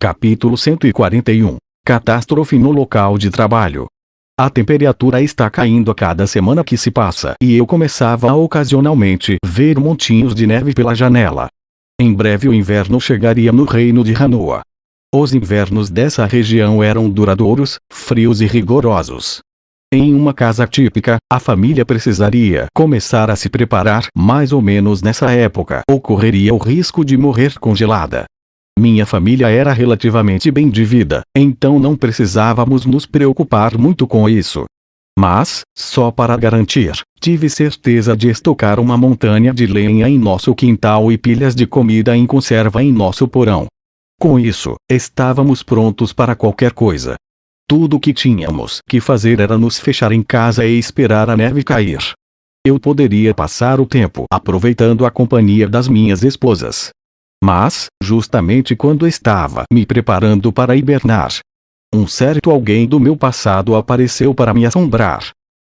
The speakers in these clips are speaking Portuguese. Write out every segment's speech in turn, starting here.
Capítulo 141. Catástrofe no local de trabalho. A temperatura está caindo a cada semana que se passa e eu começava a ocasionalmente ver montinhos de neve pela janela. Em breve o inverno chegaria no reino de Hanoa. Os invernos dessa região eram duradouros, frios e rigorosos. Em uma casa típica, a família precisaria começar a se preparar mais ou menos nessa época ou correria o risco de morrer congelada. Minha família era relativamente bem de vida, então não precisávamos nos preocupar muito com isso. Mas, só para garantir, tive certeza de estocar uma montanha de lenha em nosso quintal e pilhas de comida em conserva em nosso porão. Com isso, estávamos prontos para qualquer coisa. Tudo o que tínhamos que fazer era nos fechar em casa e esperar a neve cair. Eu poderia passar o tempo aproveitando a companhia das minhas esposas. Mas, justamente quando estava me preparando para hibernar, um certo alguém do meu passado apareceu para me assombrar.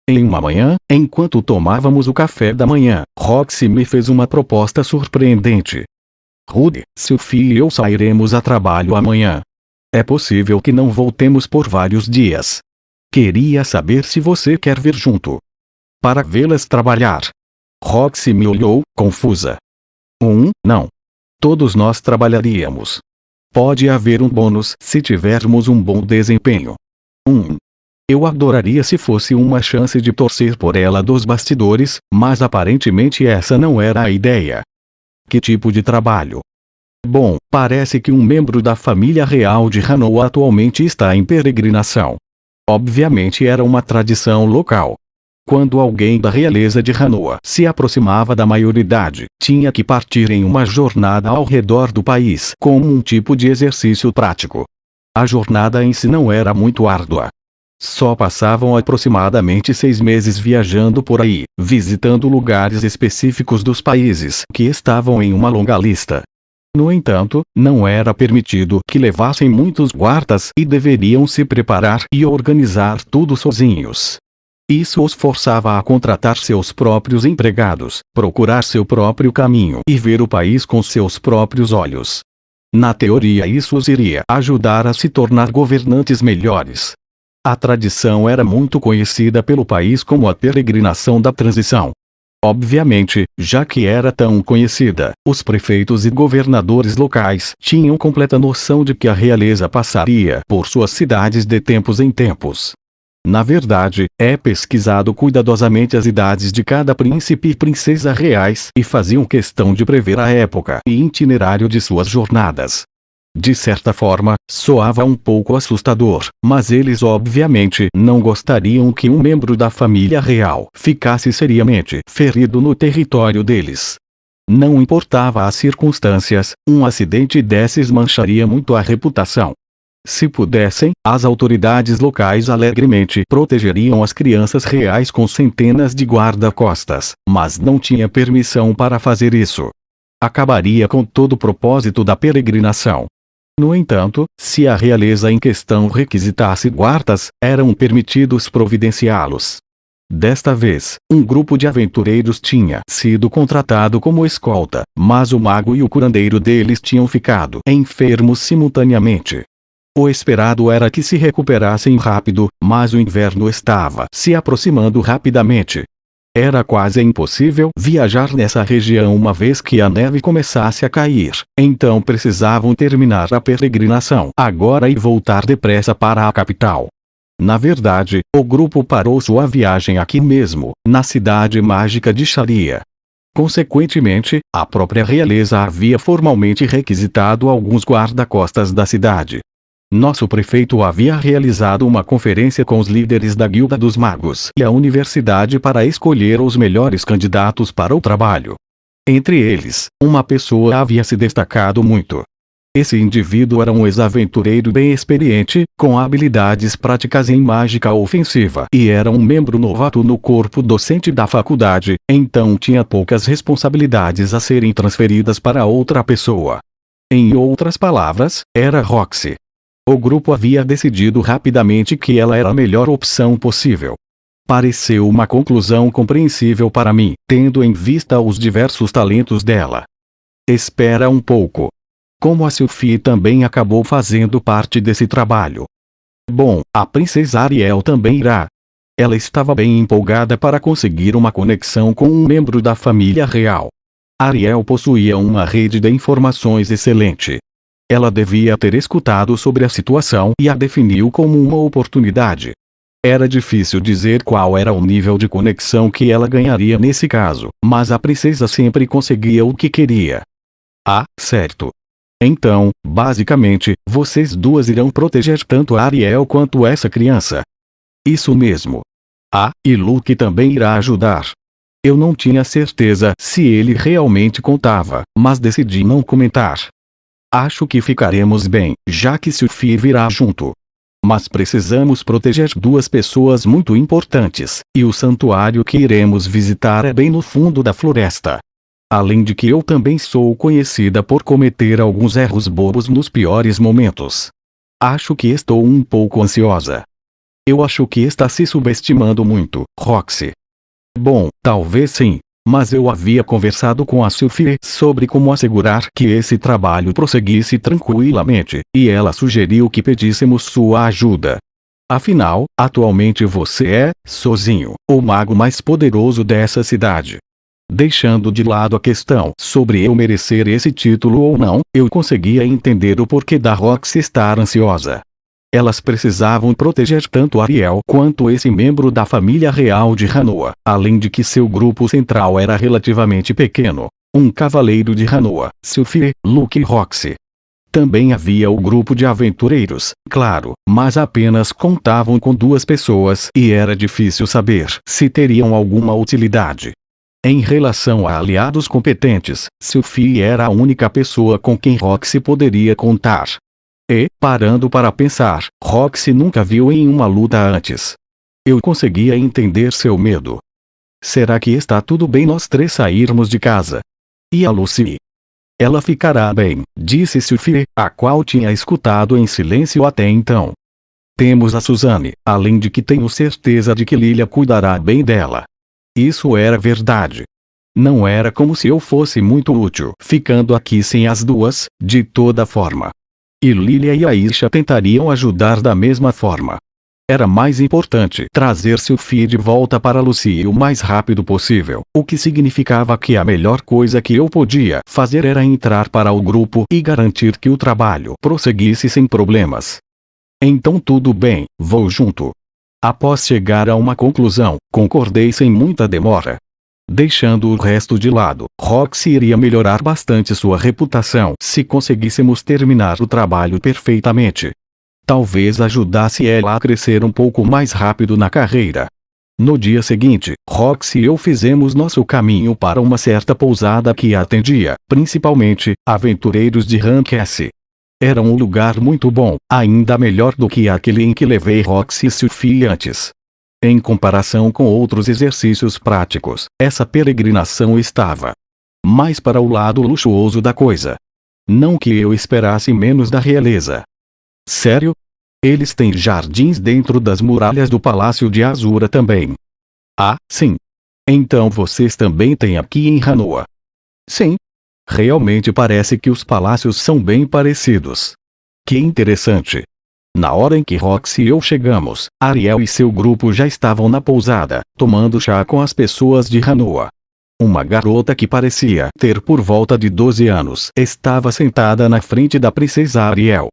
Em uma manhã, enquanto tomávamos o café da manhã, Roxy me fez uma proposta surpreendente. Rudy, Sophie e eu sairemos a trabalho amanhã. É possível que não voltemos por vários dias. Queria saber se você quer vir junto. Para vê-las trabalhar. Roxy me olhou, confusa. Não. Todos nós trabalharíamos. Pode haver um bônus se tivermos um bom desempenho. Eu adoraria se fosse uma chance de torcer por ela dos bastidores, mas aparentemente essa não era a ideia. Que tipo de trabalho? Bom, parece que um membro da família real de Hanoa atualmente está em peregrinação. Obviamente era uma tradição local. Quando alguém da realeza de Hanoa se aproximava da maioridade, tinha que partir em uma jornada ao redor do país como um tipo de exercício prático. A jornada em si não era muito árdua. Só passavam aproximadamente 6 meses viajando por aí, visitando lugares específicos dos países que estavam em uma longa lista. No entanto, não era permitido que levassem muitos guardas e deveriam se preparar e organizar tudo sozinhos. Isso os forçava a contratar seus próprios empregados, procurar seu próprio caminho e ver o país com seus próprios olhos. Na teoria isso os iria ajudar a se tornar governantes melhores. A tradição era muito conhecida pelo país como a peregrinação da transição. Obviamente, já que era tão conhecida, os prefeitos e governadores locais tinham completa noção de que a realeza passaria por suas cidades de tempos em tempos. Na verdade, é pesquisado cuidadosamente as idades de cada príncipe e princesa reais e faziam questão de prever a época e itinerário de suas jornadas. De certa forma, soava um pouco assustador, mas eles obviamente não gostariam que um membro da família real ficasse seriamente ferido no território deles. Não importava as circunstâncias, um acidente desses mancharia muito a reputação. Se pudessem, as autoridades locais alegremente protegeriam as crianças reais com centenas de guarda-costas, mas não tinha permissão para fazer isso. Acabaria com todo o propósito da peregrinação. No entanto, se a realeza em questão requisitasse guardas, eram permitidos providenciá-los. Desta vez, um grupo de aventureiros tinha sido contratado como escolta, mas o mago e o curandeiro deles tinham ficado enfermos simultaneamente. O esperado era que se recuperassem rápido, mas o inverno estava se aproximando rapidamente. Era quase impossível viajar nessa região uma vez que a neve começasse a cair, então precisavam terminar a peregrinação agora e voltar depressa para a capital. Na verdade, o grupo parou sua viagem aqui mesmo, na cidade mágica de Sharia. Consequentemente, a própria realeza havia formalmente requisitado alguns guarda-costas da cidade. Nosso prefeito havia realizado uma conferência com os líderes da Guilda dos Magos e a universidade para escolher os melhores candidatos para o trabalho. Entre eles, uma pessoa havia se destacado muito. Esse indivíduo era um ex-aventureiro bem experiente, com habilidades práticas em mágica ofensiva e era um membro novato no corpo docente da faculdade, então tinha poucas responsabilidades a serem transferidas para outra pessoa. Em outras palavras, era Roxy. O grupo havia decidido rapidamente que ela era a melhor opção possível. Pareceu uma conclusão compreensível para mim, tendo em vista os diversos talentos dela. Espera um pouco. Como a Sophie também acabou fazendo parte desse trabalho. Bom, a princesa Ariel também irá. Ela estava bem empolgada para conseguir uma conexão com um membro da família real. Ariel possuía uma rede de informações excelente. Ela devia ter escutado sobre a situação e a definiu como uma oportunidade. Era difícil dizer qual era o nível de conexão que ela ganharia nesse caso, mas a princesa sempre conseguia o que queria. Ah, certo. Então, basicamente, vocês duas irão proteger tanto a Ariel quanto essa criança. Isso mesmo. Ah, e Luke também irá ajudar. Eu não tinha certeza se ele realmente contava, mas decidi não comentar. Acho que ficaremos bem, já que Sophie virá junto. Mas precisamos proteger duas pessoas muito importantes, e o santuário que iremos visitar é bem no fundo da floresta. Além de que eu também sou conhecida por cometer alguns erros bobos nos piores momentos. Acho que estou um pouco ansiosa. Eu acho que está se subestimando muito, Roxy. Bom, talvez sim, mas eu havia conversado com a Sophie sobre como assegurar que esse trabalho prosseguisse tranquilamente, e ela sugeriu que pedíssemos sua ajuda. Afinal, atualmente você é, sozinho, o mago mais poderoso dessa cidade. Deixando de lado a questão sobre eu merecer esse título ou não, eu conseguia entender o porquê da Roxy estar ansiosa. Elas precisavam proteger tanto Ariel quanto esse membro da família real de Hanoa, além de que seu grupo central era relativamente pequeno. Um cavaleiro de Hanoa, Sophie, Luke e Roxy. Também havia o grupo de aventureiros, claro, mas apenas contavam com 2 pessoas e era difícil saber se teriam alguma utilidade. Em relação a aliados competentes, Sophie era a única pessoa com quem Roxy poderia contar. E, parando para pensar, Roxy nunca viu em uma luta antes. Eu conseguia entender seu medo. Será que está tudo bem nós 3 sairmos de casa? E a Lucy? Ela ficará bem, disse Sophie, a qual tinha escutado em silêncio até então. Temos a Suzanne, além de que tenho certeza de que Lilia cuidará bem dela. Isso era verdade. Não era como se eu fosse muito útil ficando aqui sem as duas, de toda forma. E Lilia e Aisha tentariam ajudar da mesma forma. Era mais importante trazer Sophie de volta para Lucy o mais rápido possível, o que significava que a melhor coisa que eu podia fazer era entrar para o grupo e garantir que o trabalho prosseguisse sem problemas. Então tudo bem, vou junto. Após chegar a uma conclusão, concordei sem muita demora. Deixando o resto de lado, Roxy iria melhorar bastante sua reputação se conseguíssemos terminar o trabalho perfeitamente. Talvez ajudasse ela a crescer um pouco mais rápido na carreira. No dia seguinte, Roxy e eu fizemos nosso caminho para uma certa pousada que atendia, principalmente, aventureiros de Rancasse. Era um lugar muito bom, ainda melhor do que aquele em que levei Roxy e Sophie antes. Em comparação com outros exercícios práticos, essa peregrinação estava mais para o lado luxuoso da coisa. Não que eu esperasse menos da realeza. Sério? Eles têm jardins dentro das muralhas do Palácio de Azura também. Ah, sim. Então vocês também têm aqui em Hanoa. Sim. Realmente parece que os palácios são bem parecidos. Que interessante. Na hora em que Roxy e eu chegamos, Ariel e seu grupo já estavam na pousada, tomando chá com as pessoas de Hanoa. Uma garota que parecia ter por volta de 12 anos estava sentada na frente da princesa Ariel.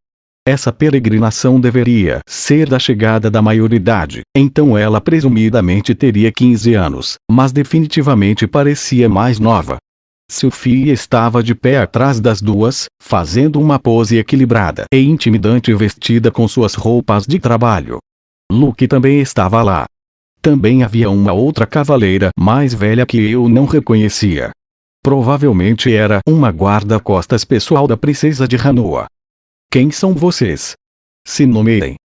Essa peregrinação deveria ser da chegada da maioridade, então ela presumidamente teria 15 anos, mas definitivamente parecia mais nova. Sophie estava de pé atrás das duas, fazendo uma pose equilibrada e intimidante vestida com suas roupas de trabalho. Luke também estava lá. Também havia uma outra cavaleira mais velha que eu não reconhecia. Provavelmente era uma guarda-costas pessoal da princesa de Hanoa. Quem são vocês? Se nomeiem.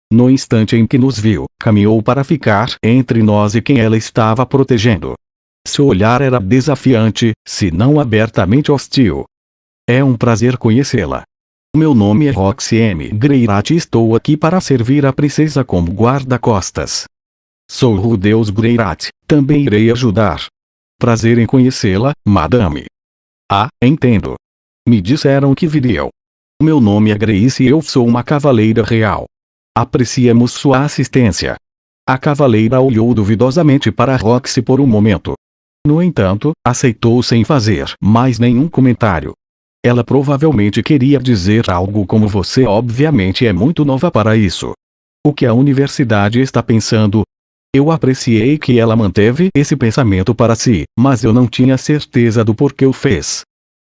No instante em que nos viu, caminhou para ficar entre nós e quem ela estava protegendo. Seu olhar era desafiante, se não abertamente hostil. É um prazer conhecê-la. Meu nome é Roxy M. Greirat e estou aqui para servir a princesa como guarda-costas. Sou o deus Greirat, também irei ajudar. Prazer em conhecê-la, madame. Ah, entendo. Me disseram que viriam. Meu nome é Grace e eu sou uma cavaleira real. Apreciamos sua assistência. A cavaleira olhou duvidosamente para Roxy por um momento. No entanto, aceitou sem fazer mais nenhum comentário. Ela provavelmente queria dizer algo como: você obviamente é muito nova para isso. O que a universidade está pensando? Eu apreciei que ela manteve esse pensamento para si, mas eu não tinha certeza do porquê o fez.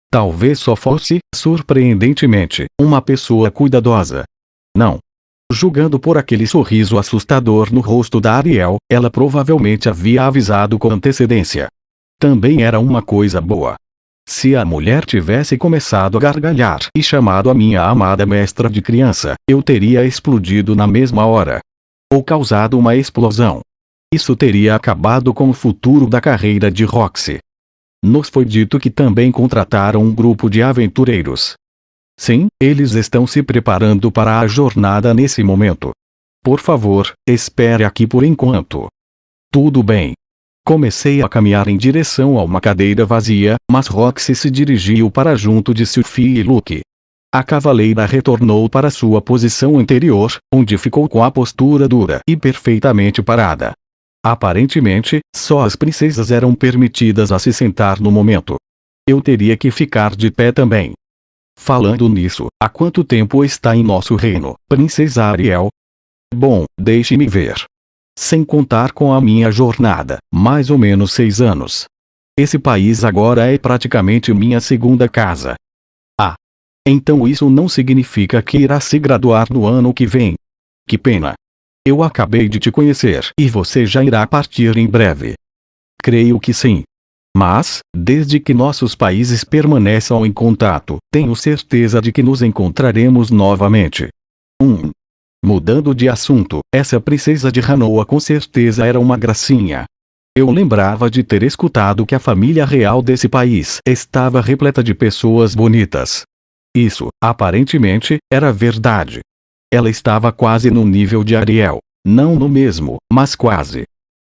Talvez só fosse, surpreendentemente, uma pessoa cuidadosa. Não. Julgando por aquele sorriso assustador no rosto da Ariel, ela provavelmente havia avisado com antecedência. Também era uma coisa boa. Se a mulher tivesse começado a gargalhar e chamado a minha amada mestra de criança, eu teria explodido na mesma hora. Ou causado uma explosão. Isso teria acabado com o futuro da carreira de Roxy. Nos foi dito que também contrataram um grupo de aventureiros. Sim, eles estão se preparando para a jornada nesse momento. Por favor, espere aqui por enquanto. Tudo bem. Comecei a caminhar em direção a uma cadeira vazia, mas Roxy se dirigiu para junto de Sophie e Luke. A cavaleira retornou para sua posição anterior, onde ficou com a postura dura e perfeitamente parada. Aparentemente, só as princesas eram permitidas a se sentar no momento. Eu teria que ficar de pé também. Falando nisso, há quanto tempo está em nosso reino, Princesa Ariel? Bom, deixe-me ver. Sem contar com a minha jornada, mais ou menos 6 anos. Esse país agora é praticamente minha segunda casa. Ah. Então isso não significa que irá se graduar no ano que vem. Que pena. Eu acabei de te conhecer e você já irá partir em breve. Creio que sim. Mas, desde que nossos países permaneçam em contato, tenho certeza de que nos encontraremos novamente. Mudando de assunto, essa princesa de Hanoa com certeza era uma gracinha. Eu lembrava de ter escutado que a família real desse país estava repleta de pessoas bonitas. Isso, aparentemente, era verdade. Ela estava quase no nível de Ariel. Não no mesmo, mas quase.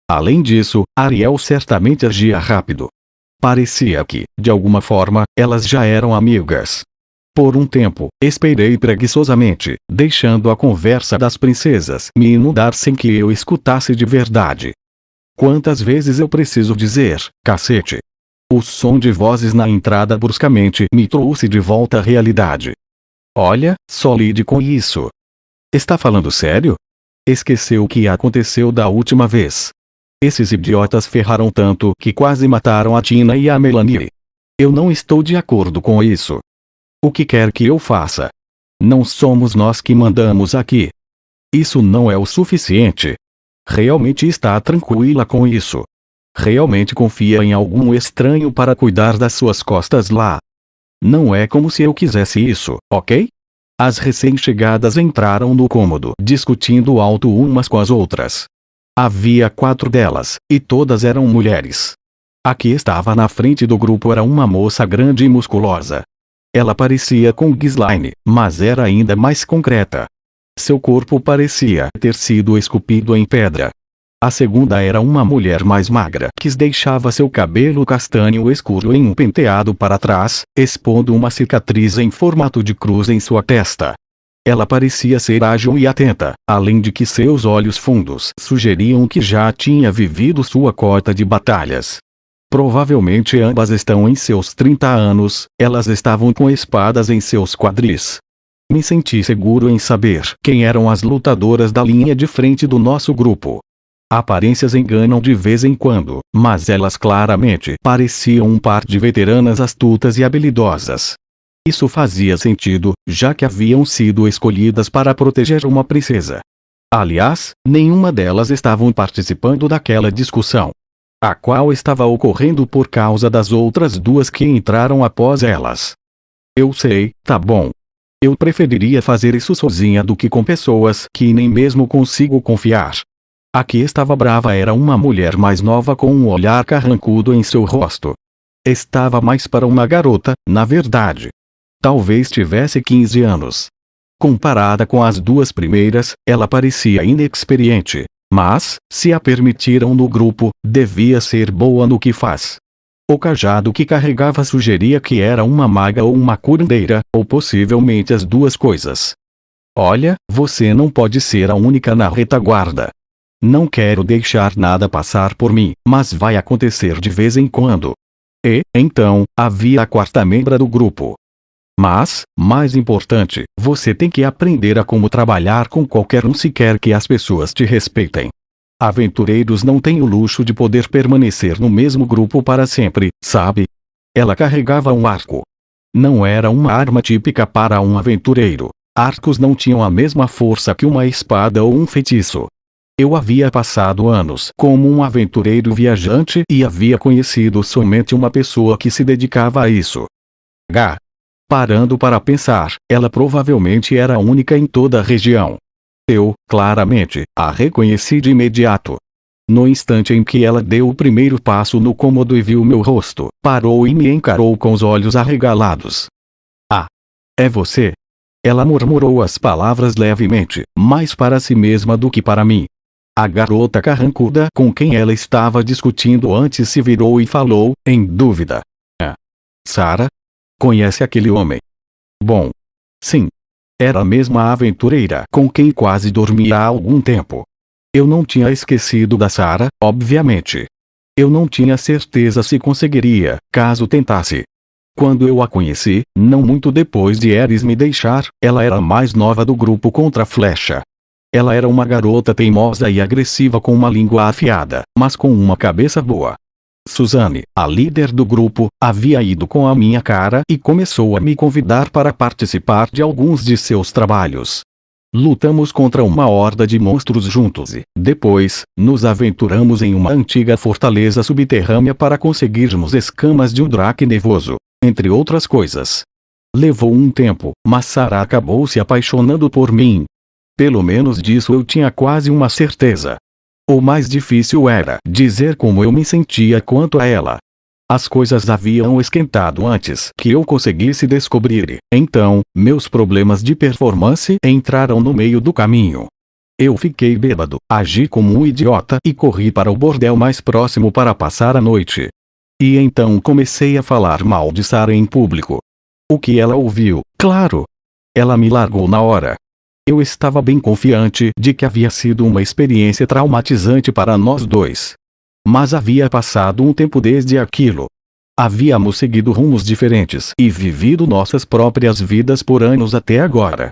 Além disso, Ariel certamente agia rápido. Parecia que, de alguma forma, elas já eram amigas. Por um tempo, esperei preguiçosamente, deixando a conversa das princesas me inundar sem que eu escutasse de verdade. Quantas vezes eu preciso dizer, cacete? O som de vozes na entrada bruscamente me trouxe de volta à realidade. Olha, só lide com isso. Está falando sério? Esqueceu o que aconteceu da última vez. Esses idiotas ferraram tanto que quase mataram a Tina e a Melanie. Eu não estou de acordo com isso. O que quer que eu faça? Não somos nós que mandamos aqui. Isso não é o suficiente. Realmente está tranquila com isso? Realmente confia em algum estranho para cuidar das suas costas lá? Não é como se eu quisesse isso, ok? As recém-chegadas entraram no cômodo discutindo alto umas com as outras. Havia 4 delas, e todas eram mulheres. A que estava na frente do grupo era uma moça grande e musculosa. Ela parecia com Ghislaine, mas era ainda mais concreta. Seu corpo parecia ter sido esculpido em pedra. A segunda era uma mulher mais magra que deixava seu cabelo castanho escuro em um penteado para trás, expondo uma cicatriz em formato de cruz em sua testa. Ela parecia ser ágil e atenta, além de que seus olhos fundos sugeriam que já tinha vivido sua cota de batalhas. Provavelmente ambas estão em seus 30 anos, elas estavam com espadas em seus quadris. Me senti seguro em saber quem eram as lutadoras da linha de frente do nosso grupo. Aparências enganam de vez em quando, mas elas claramente pareciam um par de veteranas astutas e habilidosas. Isso fazia sentido, já que haviam sido escolhidas para proteger uma princesa. Aliás, nenhuma delas estavam participando daquela discussão, a qual estava ocorrendo por causa das outras 2 que entraram após elas. Eu sei, tá bom. Eu preferiria fazer isso sozinha do que com pessoas que nem mesmo consigo confiar. A que estava brava era uma mulher mais nova com um olhar carrancudo em seu rosto. Estava mais para uma garota, na verdade. Talvez tivesse 15 anos. Comparada com as 2 primeiras, ela parecia inexperiente. Mas, se a permitiram no grupo, devia ser boa no que faz. O cajado que carregava sugeria que era uma maga ou uma curandeira, ou possivelmente as duas coisas. Olha, você não pode ser a única na retaguarda. Não quero deixar nada passar por mim, mas vai acontecer de vez em quando. E, então, havia a quarta membra do grupo. Mas, mais importante, você tem que aprender a como trabalhar com qualquer um se quer que as pessoas te respeitem. Aventureiros não têm o luxo de poder permanecer no mesmo grupo para sempre, sabe? Ela carregava um arco. Não era uma arma típica para um aventureiro. Arcos não tinham a mesma força que uma espada ou um feitiço. Eu havia passado anos como um aventureiro viajante e havia conhecido somente uma pessoa que se dedicava a isso. Parando para pensar, ela provavelmente era a única em toda a região. Eu, claramente, a reconheci de imediato. No instante em que ela deu o primeiro passo no cômodo e viu meu rosto, parou e me encarou com os olhos arregalados. Ah! É você? Ela murmurou as palavras levemente, mais para si mesma do que para mim. A garota carrancuda com quem ela estava discutindo antes se virou e falou, em dúvida. Sarah? Conhece aquele homem? Bom. Sim. Era a mesma aventureira com quem quase dormia há algum tempo. Eu não tinha esquecido da Sarah, obviamente. Eu não tinha certeza se conseguiria, caso tentasse. Quando eu a conheci, não muito depois de Eris me deixar, ela era a mais nova do grupo contra a flecha. Ela era uma garota teimosa e agressiva com uma língua afiada, mas com uma cabeça boa. Suzanne, a líder do grupo, havia ido com a minha cara e começou a me convidar para participar de alguns de seus trabalhos. Lutamos contra uma horda de monstros juntos e, depois, nos aventuramos em uma antiga fortaleza subterrânea para conseguirmos escamas de um drake nevoso, entre outras coisas. Levou um tempo, mas Sarah acabou se apaixonando por mim. Pelo menos disso eu tinha quase uma certeza. O mais difícil era dizer como eu me sentia quanto a ela. As coisas haviam esquentado antes que eu conseguisse descobrir, então, meus problemas de performance entraram no meio do caminho. Eu fiquei bêbado, agi como um idiota e corri para o bordel mais próximo para passar a noite. E então comecei a falar mal de Sarah em público. O que ela ouviu, claro. Ela me largou na hora. Eu estava bem confiante de que havia sido uma experiência traumatizante para nós dois. Mas havia passado um tempo desde aquilo. Havíamos seguido rumos diferentes e vivido nossas próprias vidas por anos até agora.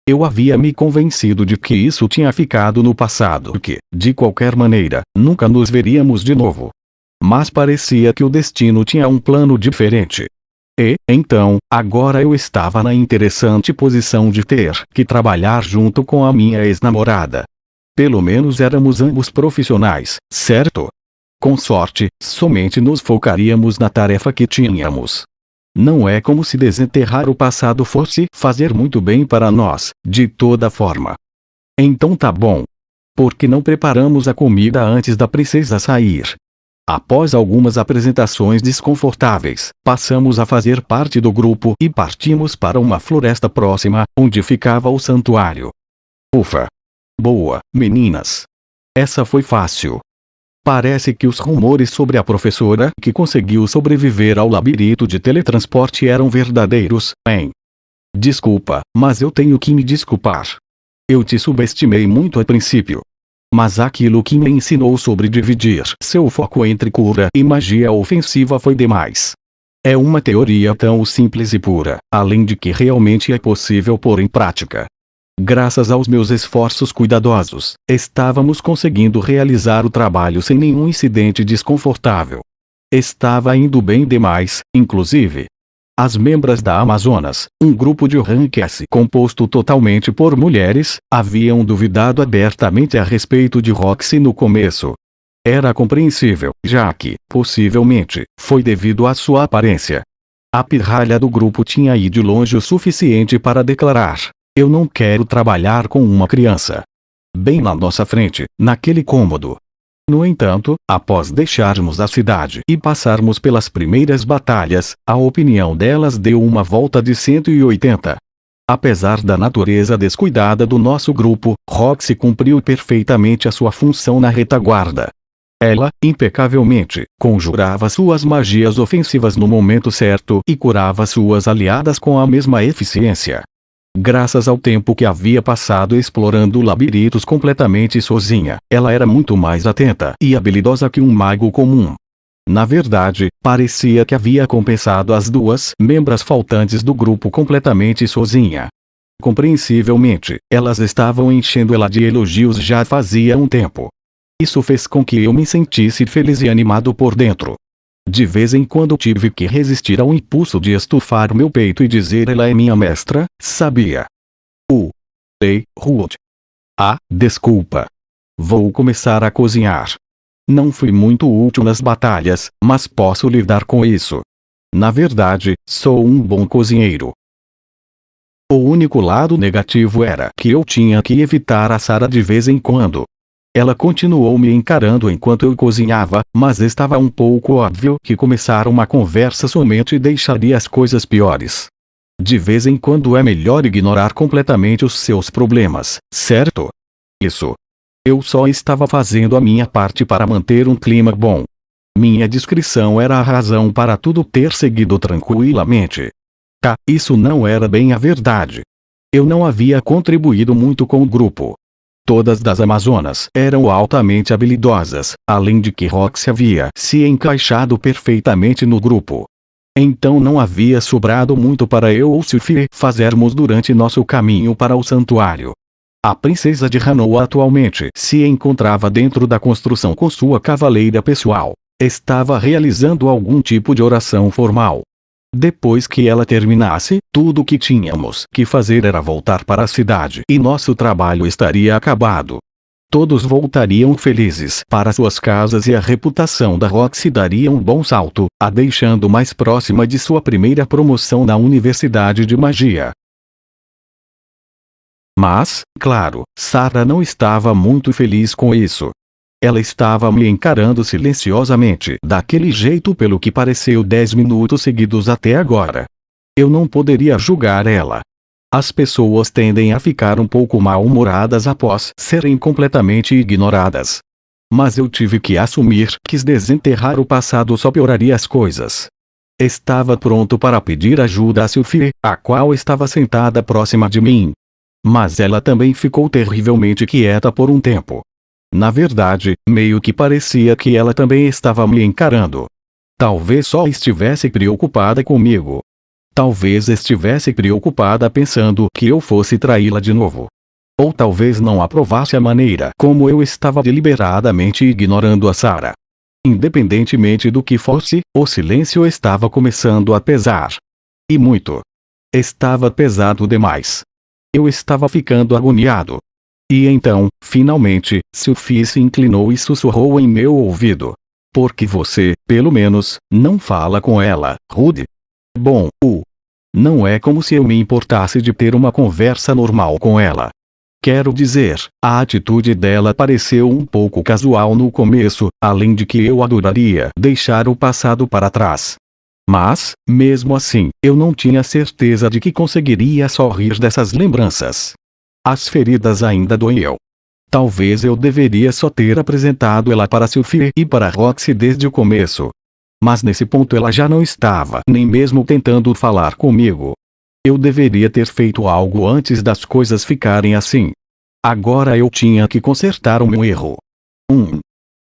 Eu havia me convencido de que isso tinha ficado no passado e que, de qualquer maneira, nunca nos veríamos de novo. Mas parecia que o destino tinha um plano diferente. E, então, agora eu estava na interessante posição de ter que trabalhar junto com a minha ex-namorada. Pelo menos éramos ambos profissionais, certo? Com sorte, somente nos focaríamos na tarefa que tínhamos. Não é como se desenterrar o passado fosse fazer muito bem para nós, de toda forma. Então tá bom. Por que não preparamos a comida antes da princesa sair? Após algumas apresentações desconfortáveis, passamos a fazer parte do grupo e partimos para uma floresta próxima, onde ficava o santuário. Ufa! Boa, meninas! Essa foi fácil. Parece que os rumores sobre a professora que conseguiu sobreviver ao labirinto de teletransporte eram verdadeiros, hein? Desculpa, mas eu tenho que me desculpar. Eu te subestimei muito a princípio. Mas aquilo que me ensinou sobre dividir seu foco entre cura e magia ofensiva foi demais. É uma teoria tão simples e pura, além de que realmente é possível pôr em prática. Graças aos meus esforços cuidadosos, estávamos conseguindo realizar o trabalho sem nenhum incidente desconfortável. Estava indo bem demais, inclusive. As membras da Amazonas, um grupo de rank S composto totalmente por mulheres, haviam duvidado abertamente a respeito de Roxy no começo. Era compreensível, já que, possivelmente, foi devido à sua aparência. A pirralha do grupo tinha ido longe o suficiente para declarar: eu não quero trabalhar com uma criança. Bem na nossa frente, naquele cômodo. No entanto, após deixarmos a cidade e passarmos pelas primeiras batalhas, a opinião delas deu uma volta de 180. Apesar da natureza descuidada do nosso grupo, Roxy cumpriu perfeitamente a sua função na retaguarda. Ela, impecavelmente, conjurava suas magias ofensivas no momento certo e curava suas aliadas com a mesma eficiência. Graças ao tempo que havia passado explorando labirintos completamente sozinha, ela era muito mais atenta e habilidosa que um mago comum. Na verdade, parecia que havia compensado as duas membros faltantes do grupo completamente sozinha. Compreensivelmente, elas estavam enchendo ela de elogios já fazia um tempo. Isso fez com que eu me sentisse feliz e animado por dentro. De vez em quando tive que resistir ao impulso de estufar meu peito e dizer: ela é minha mestra, sabia? Ei, Ruth. Ah, desculpa. Vou começar a cozinhar. Não fui muito útil nas batalhas, mas posso lidar com isso. Na verdade, sou um bom cozinheiro. O único lado negativo era que eu tinha que evitar a Sarah de vez em quando. Ela continuou me encarando enquanto eu cozinhava, mas estava um pouco óbvio que começar uma conversa somente deixaria as coisas piores. De vez em quando é melhor ignorar completamente os seus problemas, certo? Isso. Eu só estava fazendo a minha parte para manter um clima bom. Minha discrição era a razão para tudo ter seguido tranquilamente. Isso não era bem a verdade. Eu não havia contribuído muito com o grupo. Todas das Amazonas eram altamente habilidosas, além de que Roxy havia se encaixado perfeitamente no grupo. Então não havia sobrado muito para eu ou Sophie fazermos durante nosso caminho para o santuário. A princesa de Hanoa atualmente se encontrava dentro da construção com sua cavaleira pessoal. Estava realizando algum tipo de oração formal. Depois que ela terminasse, tudo o que tínhamos que fazer era voltar para a cidade e nosso trabalho estaria acabado. Todos voltariam felizes para suas casas e a reputação da Roxy daria um bom salto, a deixando mais próxima de sua primeira promoção na Universidade de Magia. Mas, claro, Sarah não estava muito feliz com isso. Ela estava me encarando silenciosamente daquele jeito pelo que pareceu 10 minutos seguidos até agora. Eu não poderia julgar ela. As pessoas tendem a ficar um pouco mal-humoradas após serem completamente ignoradas. Mas eu tive que assumir que desenterrar o passado só pioraria as coisas. Estava pronto para pedir ajuda a Sophie, a qual estava sentada próxima de mim. Mas ela também ficou terrivelmente quieta por um tempo. Na verdade, meio que parecia que ela também estava me encarando. Talvez só estivesse preocupada comigo. Talvez estivesse preocupada pensando que eu fosse traí-la de novo. Ou talvez não aprovasse a maneira como eu estava deliberadamente ignorando a Sarah. Independentemente do que fosse, o silêncio estava começando a pesar. E muito. Estava pesado demais. Eu estava ficando agoniado. E então, finalmente, Sophie se inclinou e sussurrou em meu ouvido. Por que você, pelo menos, não fala com ela, Rude? Bom, não é como se eu me importasse de ter uma conversa normal com ela. Quero dizer, a atitude dela pareceu um pouco casual no começo, além de que eu adoraria deixar o passado para trás. Mas, mesmo assim, eu não tinha certeza de que conseguiria sorrir dessas lembranças. As feridas ainda doíam. Talvez eu deveria só ter apresentado ela para Sophie e para Roxy desde o começo. Mas nesse ponto ela já não estava nem mesmo tentando falar comigo. Eu deveria ter feito algo antes das coisas ficarem assim. Agora eu tinha que consertar o meu erro.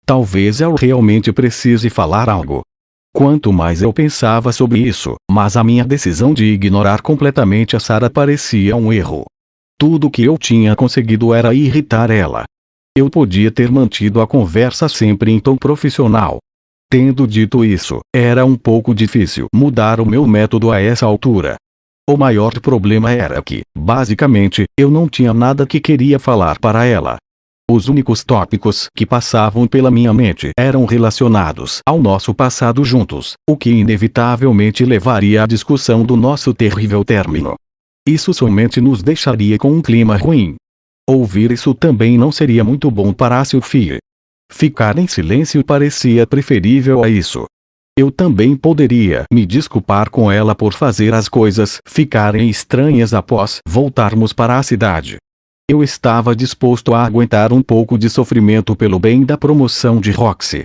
Talvez eu realmente precise falar algo. Quanto mais eu pensava sobre isso, mais a minha decisão de ignorar completamente a Sarah parecia um erro. Tudo que eu tinha conseguido era irritar ela. Eu podia ter mantido a conversa sempre em tom profissional. Tendo dito isso, era um pouco difícil mudar o meu método a essa altura. O maior problema era que, basicamente, eu não tinha nada que queria falar para ela. Os únicos tópicos que passavam pela minha mente eram relacionados ao nosso passado juntos, o que inevitavelmente levaria à discussão do nosso terrível término. Isso somente nos deixaria com um clima ruim. Ouvir isso também não seria muito bom para a Sophie. Ficar em silêncio parecia preferível a isso. Eu também poderia me desculpar com ela por fazer as coisas ficarem estranhas após voltarmos para a cidade. Eu estava disposto a aguentar um pouco de sofrimento pelo bem da promoção de Roxy.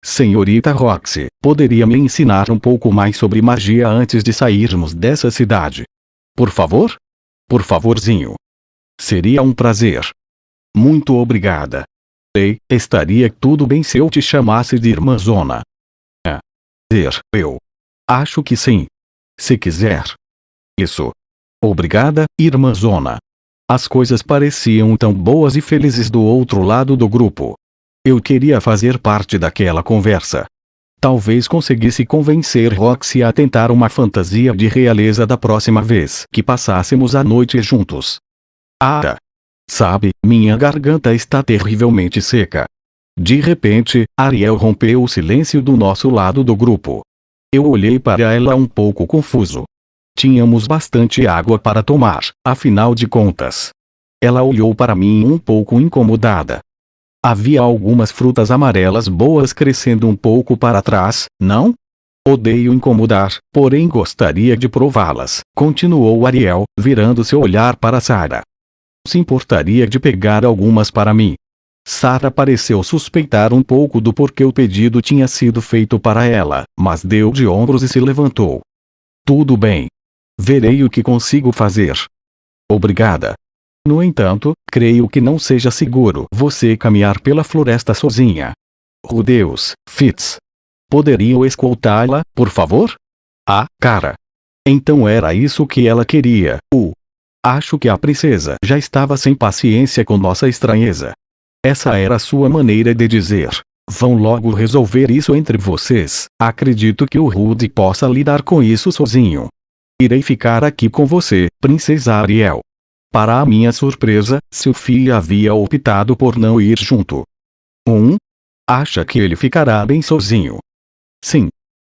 Senhorita Roxy, poderia me ensinar um pouco mais sobre magia antes de sairmos dessa cidade? Por favor? Por favorzinho. Seria um prazer. Muito obrigada. Ei, estaria tudo bem se eu te chamasse de irmãzona? Eu acho que sim. Se quiser. Isso. Obrigada, irmãzona. As coisas pareciam tão boas e felizes do outro lado do grupo. Eu queria fazer parte daquela conversa. Talvez conseguisse convencer Roxy a tentar uma fantasia de realeza da próxima vez que passássemos a noite juntos. Sabe, minha garganta está terrivelmente seca. De repente, Ariel rompeu o silêncio do nosso lado do grupo. Eu olhei para ela um pouco confuso. Tínhamos bastante água para tomar, afinal de contas. Ela olhou para mim um pouco incomodada. Havia algumas frutas amarelas boas crescendo um pouco para trás, não? Odeio incomodar, porém gostaria de prová-las, continuou Ariel, virando seu olhar para Sarah. Se importaria de pegar algumas para mim? Sarah pareceu suspeitar um pouco do porquê o pedido tinha sido feito para ela, mas deu de ombros e se levantou. Tudo bem. Verei o que consigo fazer. Obrigada. No entanto, creio que não seja seguro você caminhar pela floresta sozinha. Oh Deus, Fitz. Poderiam escoltá-la, por favor? Cara. Então era isso que ela queria. Acho que a princesa já estava sem paciência com nossa estranheza. Essa era sua maneira de dizer: vão logo resolver isso entre vocês. Acredito que o Rudy possa lidar com isso sozinho. Irei ficar aqui com você, princesa Ariel. Para a minha surpresa, Sophie havia optado por não ir junto. Acha que ele ficará bem sozinho? Sim.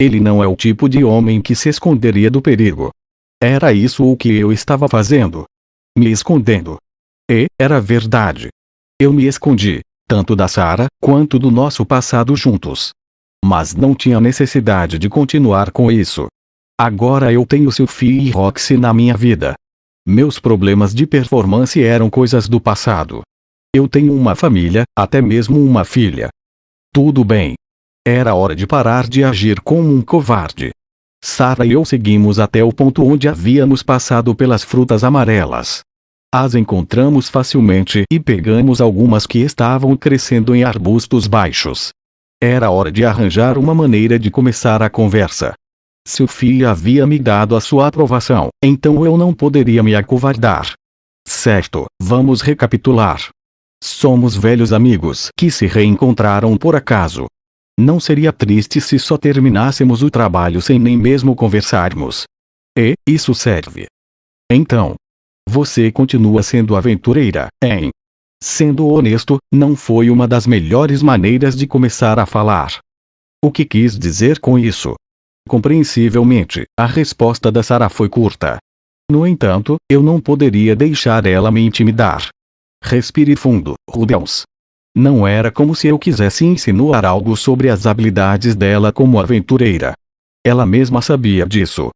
Ele não é o tipo de homem que se esconderia do perigo. Era isso o que eu estava fazendo. Me escondendo. E era verdade. Eu me escondi, tanto da Sarah, quanto do nosso passado juntos. Mas não tinha necessidade de continuar com isso. Agora eu tenho Sophie e Roxy na minha vida. Meus problemas de performance eram coisas do passado. Eu tenho uma família, até mesmo uma filha. Tudo bem. Era hora de parar de agir como um covarde. Sarah e eu seguimos até o ponto onde havíamos passado pelas frutas amarelas. As encontramos facilmente e pegamos algumas que estavam crescendo em arbustos baixos. Era hora de arranjar uma maneira de começar a conversa. Sophie havia me dado a sua aprovação, então eu não poderia me acovardar. Certo, vamos recapitular. Somos velhos amigos que se reencontraram por acaso. Não seria triste se só terminássemos o trabalho sem nem mesmo conversarmos. E isso serve. Então, você continua sendo aventureira, hein? Sendo honesto, não foi uma das melhores maneiras de começar a falar. O que quis dizer com isso? Compreensivelmente, a resposta da Sarah foi curta. No entanto, eu não poderia deixar ela me intimidar. Respire fundo, Rudels. Não era como se eu quisesse insinuar algo sobre as habilidades dela como aventureira. Ela mesma sabia disso.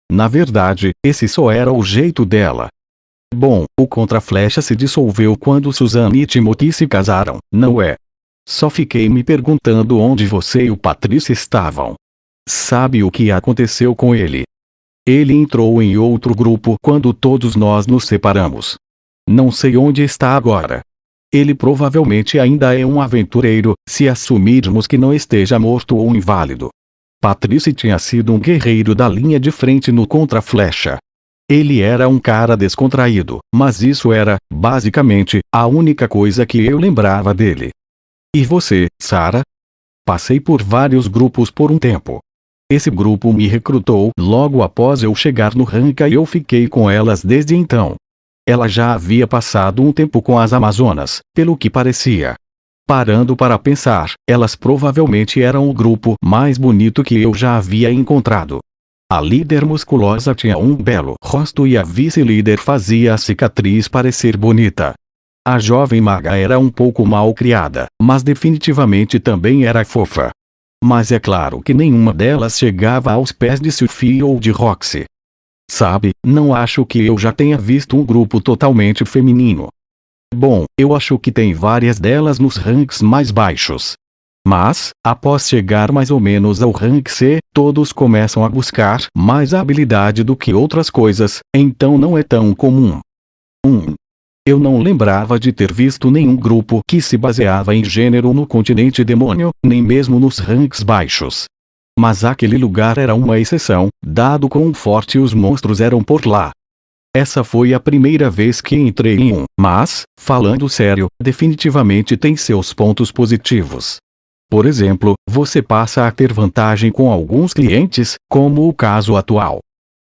Na verdade, esse só era o jeito dela. Bom, o contraflecha se dissolveu quando Suzanne e Timothy se casaram, não é? Só fiquei me perguntando onde você e o Patrícia estavam. Sabe o que aconteceu com ele? Ele entrou em outro grupo quando todos nós nos separamos. Não sei onde está agora. Ele provavelmente ainda é um aventureiro, se assumirmos que não esteja morto ou inválido. Patrícia tinha sido um guerreiro da linha de frente no contraflecha. Ele era um cara descontraído, mas isso era, basicamente, a única coisa que eu lembrava dele. E você, Sarah? Passei por vários grupos por um tempo. Esse grupo me recrutou logo após eu chegar no ranking e eu fiquei com elas desde então. Ela já havia passado um tempo com as Amazonas, pelo que parecia. Parando para pensar, elas provavelmente eram o grupo mais bonito que eu já havia encontrado. A líder musculosa tinha um belo rosto e a vice-líder fazia a cicatriz parecer bonita. A jovem maga era um pouco mal criada, mas definitivamente também era fofa. Mas é claro que nenhuma delas chegava aos pés de Sophie ou de Roxy. Sabe, não acho que eu já tenha visto um grupo totalmente feminino. Bom, eu acho que tem várias delas nos ranks mais baixos. Mas, após chegar mais ou menos ao rank C, todos começam a buscar mais habilidade do que outras coisas, então não é tão comum. 1. Eu não lembrava de ter visto nenhum grupo que se baseava em gênero no continente demônio, nem mesmo nos ranks baixos. Mas aquele lugar era uma exceção, dado quão forte os monstros eram por lá. Essa foi a primeira vez que entrei em um, mas, falando sério, definitivamente tem seus pontos positivos. Por exemplo, você passa a ter vantagem com alguns clientes, como o caso atual.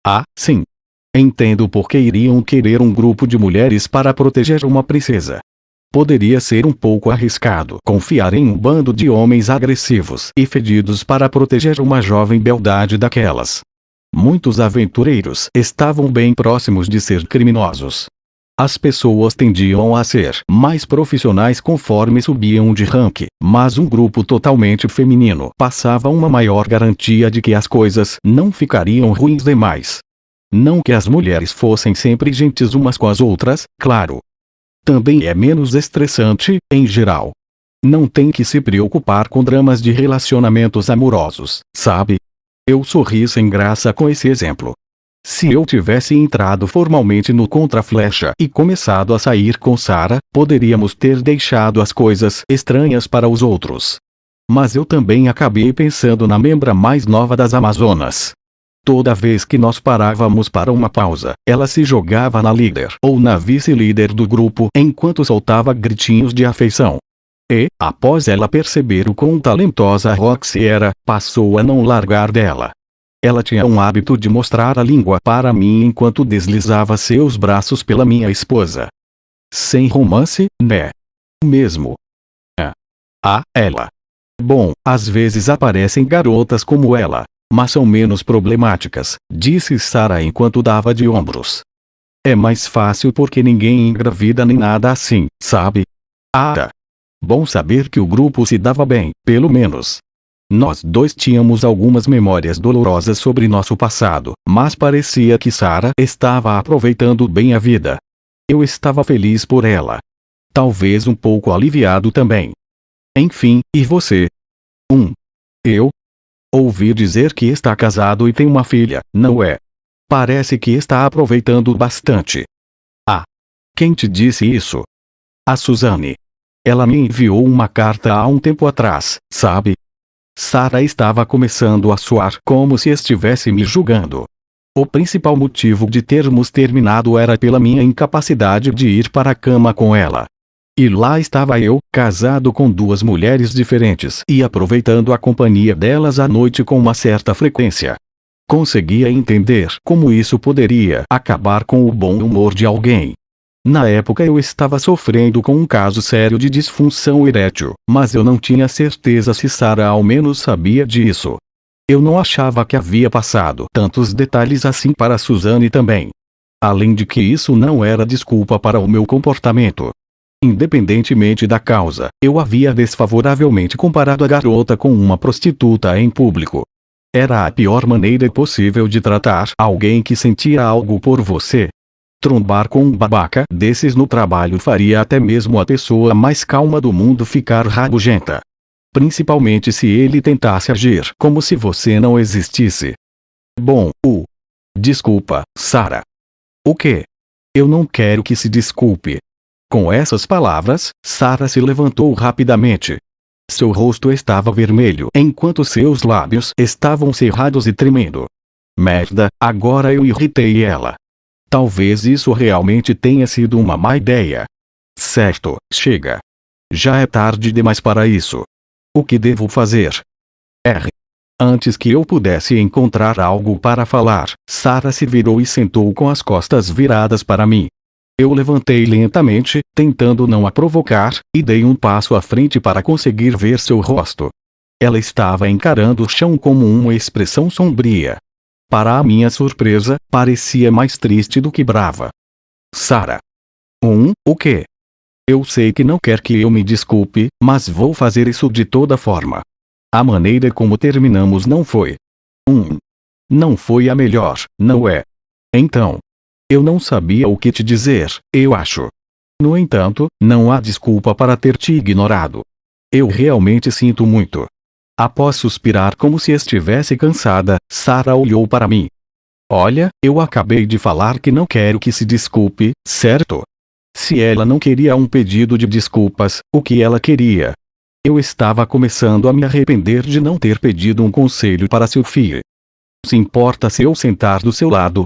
Ah, sim. Entendo por que iriam querer um grupo de mulheres para proteger uma princesa. Poderia ser um pouco arriscado confiar em um bando de homens agressivos e fedidos para proteger uma jovem beldade daquelas. Muitos aventureiros estavam bem próximos de ser criminosos. As pessoas tendiam a ser mais profissionais conforme subiam de rank, mas um grupo totalmente feminino passava uma maior garantia de que as coisas não ficariam ruins demais. Não que as mulheres fossem sempre gentis umas com as outras, claro. Também é menos estressante, em geral. Não tem que se preocupar com dramas de relacionamentos amorosos, sabe? Eu sorri sem graça com esse exemplo. Se eu tivesse entrado formalmente no Contra-Flecha e começado a sair com Sarah, poderíamos ter deixado as coisas estranhas para os outros. Mas eu também acabei pensando na membra mais nova das Amazonas. Toda vez que nós parávamos para uma pausa, ela se jogava na líder ou na vice-líder do grupo enquanto soltava gritinhos de afeição. E, após ela perceber o quão talentosa Roxy era, passou a não largar dela. Ela tinha um hábito de mostrar a língua para mim enquanto deslizava seus braços pela minha esposa. Sem romance, né? Mesmo. Ela. Bom, às vezes aparecem garotas como ela, mas são menos problemáticas, disse Sarah enquanto dava de ombros. É mais fácil porque ninguém engravida nem nada assim, sabe? Bom saber que o grupo se dava bem, pelo menos. Nós dois tínhamos algumas memórias dolorosas sobre nosso passado, mas parecia que Sarah estava aproveitando bem a vida. Eu estava feliz por ela. Talvez um pouco aliviado também. Enfim, e você? Eu? Ouvi dizer que está casado e tem uma filha, não é? Parece que está aproveitando bastante. Quem te disse isso? A Suzane. Ela me enviou uma carta há um tempo atrás, sabe? Sarah estava começando a suar como se estivesse me julgando. O principal motivo de termos terminado era pela minha incapacidade de ir para a cama com ela. E lá estava eu, casado com duas mulheres diferentes e aproveitando a companhia delas à noite com uma certa frequência. Conseguia entender como isso poderia acabar com o bom humor de alguém. Na época eu estava sofrendo com um caso sério de disfunção erétil, mas eu não tinha certeza se Sarah ao menos sabia disso. Eu não achava que havia passado tantos detalhes assim para Suzane também. Além de que isso não era desculpa para o meu comportamento. Independentemente da causa, eu havia desfavoravelmente comparado a garota com uma prostituta em público. Era a pior maneira possível de tratar alguém que sentia algo por você. Trombar com um babaca desses no trabalho faria até mesmo a pessoa mais calma do mundo ficar rabugenta. Principalmente se ele tentasse agir como se você não existisse. Bom, Desculpa, Sarah. O quê? Eu não quero que se desculpe. Com essas palavras, Sarah se levantou rapidamente. Seu rosto estava vermelho enquanto seus lábios estavam cerrados e tremendo. Merda, agora eu irritei ela. Talvez isso realmente tenha sido uma má ideia. Certo, chega. Já é tarde demais para isso. O que devo fazer? Antes que eu pudesse encontrar algo para falar, Sarah se virou e sentou com as costas viradas para mim. Eu levantei lentamente, tentando não a provocar, e dei um passo à frente para conseguir ver seu rosto. Ela estava encarando o chão com uma expressão sombria. Para a minha surpresa, parecia mais triste do que brava. Sarah. O quê? Eu sei que não quer que eu me desculpe, mas vou fazer isso de toda forma. A maneira como terminamos não foi. Não foi a melhor, não é? Então. Eu não sabia o que te dizer, eu acho. No entanto, não há desculpa para ter te ignorado. Eu realmente sinto muito. Após suspirar como se estivesse cansada, Sarah olhou para mim. Olha, eu acabei de falar que não quero que se desculpe, certo? Se ela não queria um pedido de desculpas, o que ela queria? Eu estava começando a me arrepender de não ter pedido um conselho para seu filho. Se importa se eu sentar do seu lado?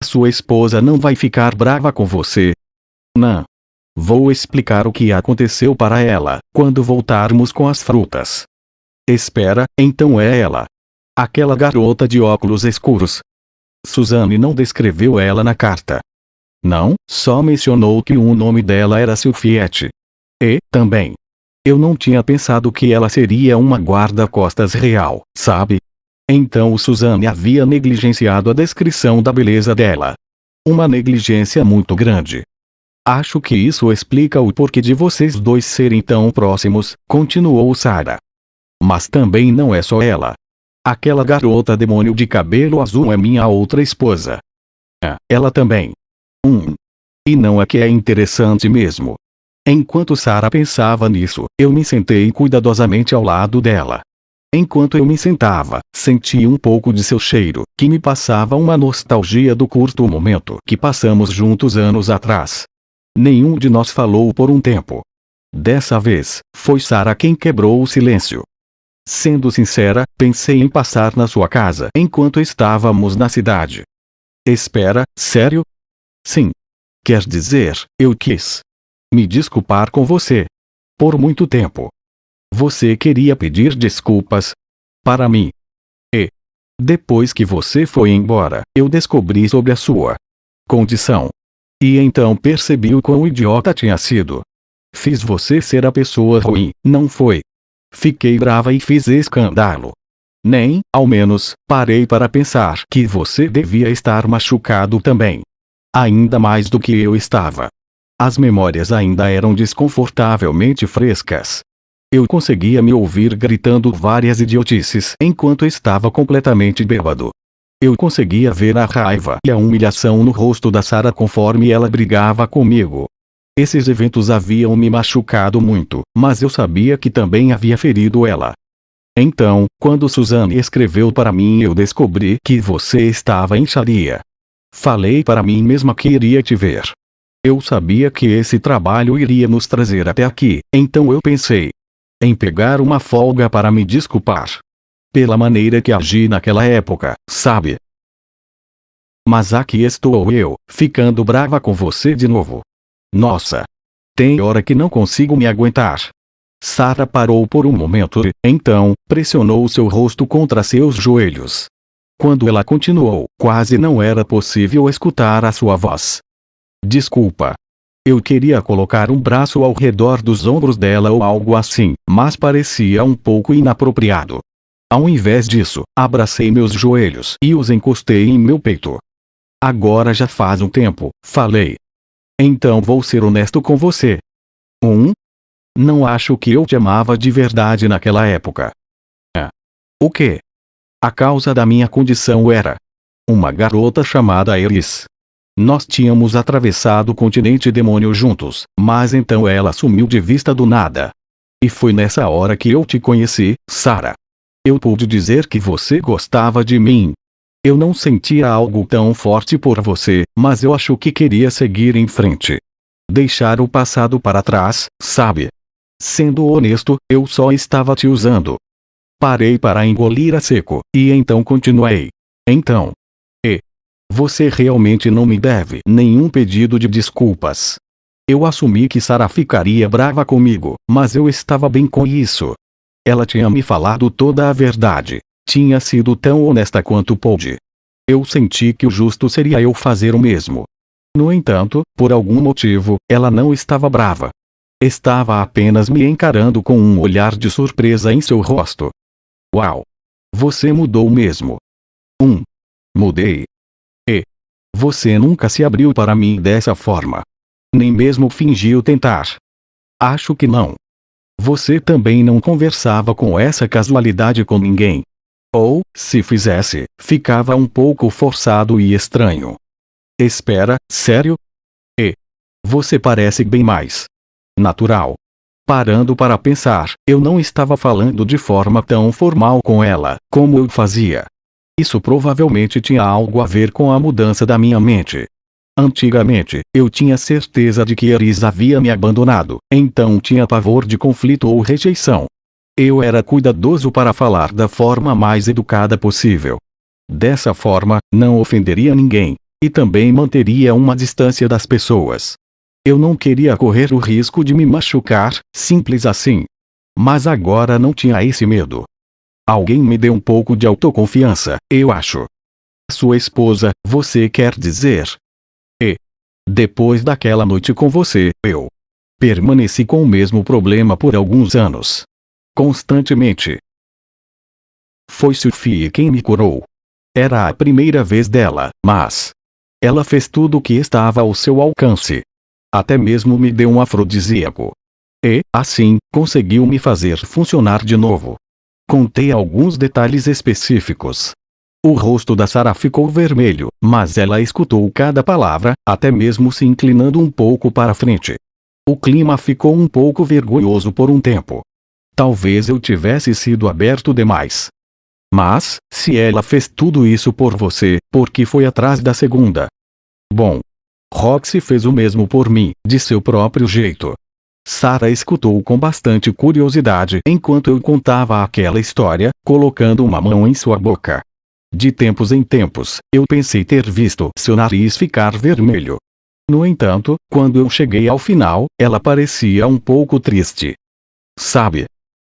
Sua esposa não vai ficar brava com você. Não. Vou explicar o que aconteceu para ela, quando voltarmos com as frutas. Espera, então é ela. Aquela garota de óculos escuros. Suzanne não descreveu ela na carta. Não, só mencionou que o nome dela era Sylviette. E, também. Eu não tinha pensado que ela seria uma guarda-costas real, sabe? Então Suzanne havia negligenciado a descrição da beleza dela. Uma negligência muito grande. Acho que isso explica o porquê de vocês dois serem tão próximos, continuou Sarah. Mas também não é só ela. Aquela garota demônio de cabelo azul é minha outra esposa. Ela também. E não é que é interessante mesmo. Enquanto Sarah pensava nisso, eu me sentei cuidadosamente ao lado dela. Enquanto eu me sentava, senti um pouco de seu cheiro, que me passava uma nostalgia do curto momento que passamos juntos anos atrás. Nenhum de nós falou por um tempo. Dessa vez, foi Sarah quem quebrou o silêncio. Sendo sincera, pensei em passar na sua casa enquanto estávamos na cidade. Espera, sério? Sim. Quer dizer, eu quis me desculpar com você. Por muito tempo. Você queria pedir desculpas para mim. E, depois que você foi embora, eu descobri sobre a sua condição. E então percebi o quão idiota tinha sido. Fiz você ser a pessoa ruim, não foi? Fiquei brava e fiz escândalo. Nem, ao menos, parei para pensar que você devia estar machucado também. Ainda mais do que eu estava. As memórias ainda eram desconfortavelmente frescas. Eu conseguia me ouvir gritando várias idiotices enquanto estava completamente bêbado. Eu conseguia ver a raiva e a humilhação no rosto da Sarah conforme ela brigava comigo. Esses eventos haviam me machucado muito, mas eu sabia que também havia ferido ela. Então, quando Suzanne escreveu para mim, eu descobri que você estava em Sharia. Falei para mim mesma que iria te ver. Eu sabia que esse trabalho iria nos trazer até aqui, então eu pensei em pegar uma folga para me desculpar. Pela maneira que agi naquela época, sabe? Mas aqui estou eu, ficando brava com você de novo. Nossa! Tem hora que não consigo me aguentar. Sarah parou por um momento e, então, pressionou seu rosto contra seus joelhos. Quando ela continuou, quase não era possível escutar a sua voz. Desculpa. Eu queria colocar um braço ao redor dos ombros dela ou algo assim, mas parecia um pouco inapropriado. Ao invés disso, abracei meus joelhos e os encostei em meu peito. Agora já faz um tempo, falei. Então vou ser honesto com você. Não acho que eu te amava de verdade naquela época. O quê? A causa da minha condição era uma garota chamada Iris. Nós tínhamos atravessado o continente demônio juntos, mas então ela sumiu de vista do nada. E foi nessa hora que eu te conheci, Sarah. Eu pude dizer que você gostava de mim. Eu não sentia algo tão forte por você, mas eu acho que queria seguir em frente. Deixar o passado para trás, sabe? Sendo honesto, eu só estava te usando. Parei para engolir a seco, e então continuei. Então. Você realmente não me deve nenhum pedido de desculpas. Eu assumi que Sarah ficaria brava comigo, mas eu estava bem com isso. Ela tinha me falado toda a verdade. Tinha sido tão honesta quanto pôde. Eu senti que o justo seria eu fazer o mesmo. No entanto, por algum motivo, ela não estava brava. Estava apenas me encarando com um olhar de surpresa em seu rosto. Uau! Você mudou mesmo. Mudei. Você nunca se abriu para mim dessa forma. Nem mesmo fingiu tentar. Acho que não. Você também não conversava com essa casualidade com ninguém. Ou, se fizesse, ficava um pouco forçado e estranho. Espera, sério? você parece bem mais natural. Parando para pensar, eu não estava falando de forma tão formal com ela, como eu fazia. Isso provavelmente tinha algo a ver com a mudança da minha mente. Antigamente, eu tinha certeza de que Eris havia me abandonado, então tinha pavor de conflito ou rejeição. Eu era cuidadoso para falar da forma mais educada possível. Dessa forma, não ofenderia ninguém, e também manteria uma distância das pessoas. Eu não queria correr o risco de me machucar, simples assim. Mas agora não tinha esse medo. Alguém me deu um pouco de autoconfiança, eu acho. Sua esposa, você quer dizer? E depois daquela noite com você, eu permaneci com o mesmo problema por alguns anos. Constantemente. Foi Sophie quem me curou. Era a primeira vez dela, mas ela fez tudo o que estava ao seu alcance. Até mesmo me deu um afrodisíaco. E, assim, conseguiu me fazer funcionar de novo. Contei alguns detalhes específicos. O rosto da Sarah ficou vermelho, mas ela escutou cada palavra, até mesmo se inclinando um pouco para frente. O clima ficou um pouco vergonhoso por um tempo. Talvez eu tivesse sido aberto demais. Mas, se ela fez tudo isso por você, por que foi atrás da segunda? Bom, Roxy fez o mesmo por mim, de seu próprio jeito. Sarah escutou com bastante curiosidade enquanto eu contava aquela história, colocando uma mão em sua boca. De tempos em tempos, eu pensei ter visto seu nariz ficar vermelho. No entanto, quando eu cheguei ao final, ela parecia um pouco triste. Sabe?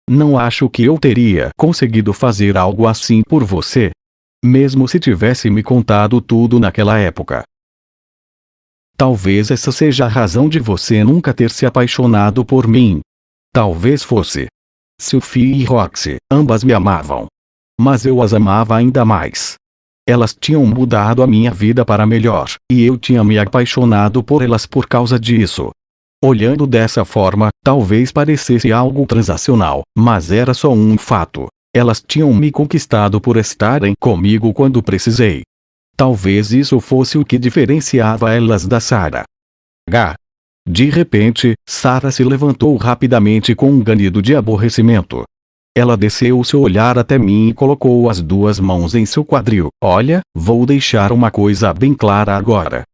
Não acho que eu teria conseguido fazer algo assim por você. Mesmo se tivesse me contado tudo naquela época. Talvez essa seja a razão de você nunca ter se apaixonado por mim. Talvez fosse. Sophie e Roxy, ambas me amavam. Mas eu as amava ainda mais. Elas tinham mudado a minha vida para melhor, e eu tinha me apaixonado por elas por causa disso. Olhando dessa forma, talvez parecesse algo transacional, mas era só um fato. Elas tinham me conquistado por estarem comigo quando precisei. Talvez isso fosse o que diferenciava elas da Sarah. De repente, Sarah se levantou rapidamente com um ganido de aborrecimento. Ela desceu seu olhar até mim e colocou as duas mãos em seu quadril. Olha, vou deixar uma coisa bem clara agora.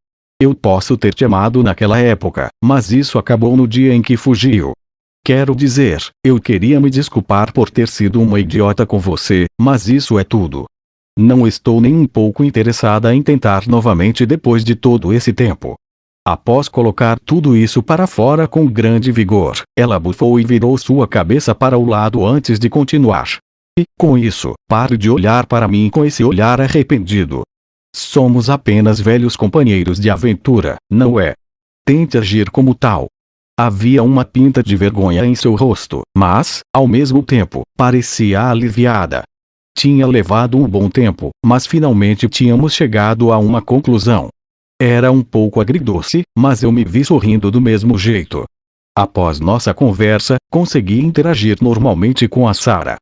Eu posso ter te amado naquela época, mas isso acabou no dia em que fugiu. Quero dizer, eu queria me desculpar por ter sido uma idiota com você, mas isso é tudo. Não estou nem um pouco interessada em tentar novamente depois de todo esse tempo. Após colocar tudo isso para fora com grande vigor, ela bufou e virou sua cabeça para o lado antes de continuar. E, com isso, pare de olhar para mim com esse olhar arrependido. Somos apenas velhos companheiros de aventura, não é? Tente agir como tal. Havia uma pinta de vergonha em seu rosto, mas, ao mesmo tempo, parecia aliviada. Tinha levado um bom tempo, mas finalmente tínhamos chegado a uma conclusão. Era um pouco agridoce, mas eu me vi sorrindo do mesmo jeito. Após nossa conversa, consegui interagir normalmente com a Sarah.